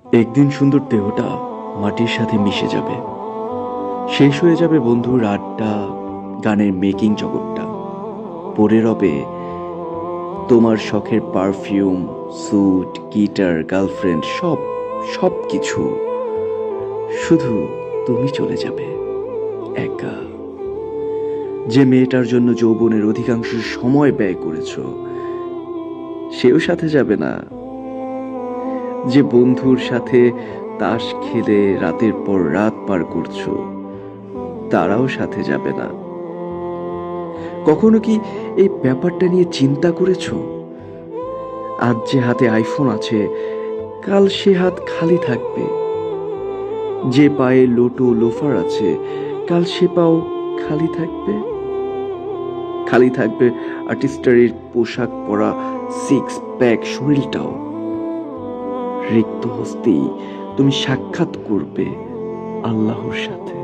একদিন সুন্দর দেহটা মাটির সাথে মিশে যাবে, শেষ হয়ে যাবে বন্ধুর আড্ডা, গানের মেকিং জগৎটা। পড়ে রবে তোমার শখের পারফিউম, স্যুট, গিটার, গার্লফ্রেন্ড, সব সব কিছু। শুধু তুমি চলে যাবে একা। যে মেয়েটার জন্য যৌবনের অধিকাংশ সময় ব্যয় করেছো, সেও সাথে যাবে না। যে বন্ধুর সাথে তাস খেলে রাতের পর রাত পার করছো, তারাও সাথে যাবে না। কখনো কি এই ব্যাপারটা নিয়ে চিন্তা করেছো? আজ যে হাতে আইফোন আছে, কাল সে হাত খালি থাকবে। যে পায়ে লোটো লোফার আছে, কাল সে পাও খালি থাকবে। খালি থাকবে আর্টিস্টারির পোশাক পরা সিক্স প্যাক শরীরটাও। রিক্ত হস্তেই তুমি সাক্ষাৎ করবে আল্লাহর সাথে।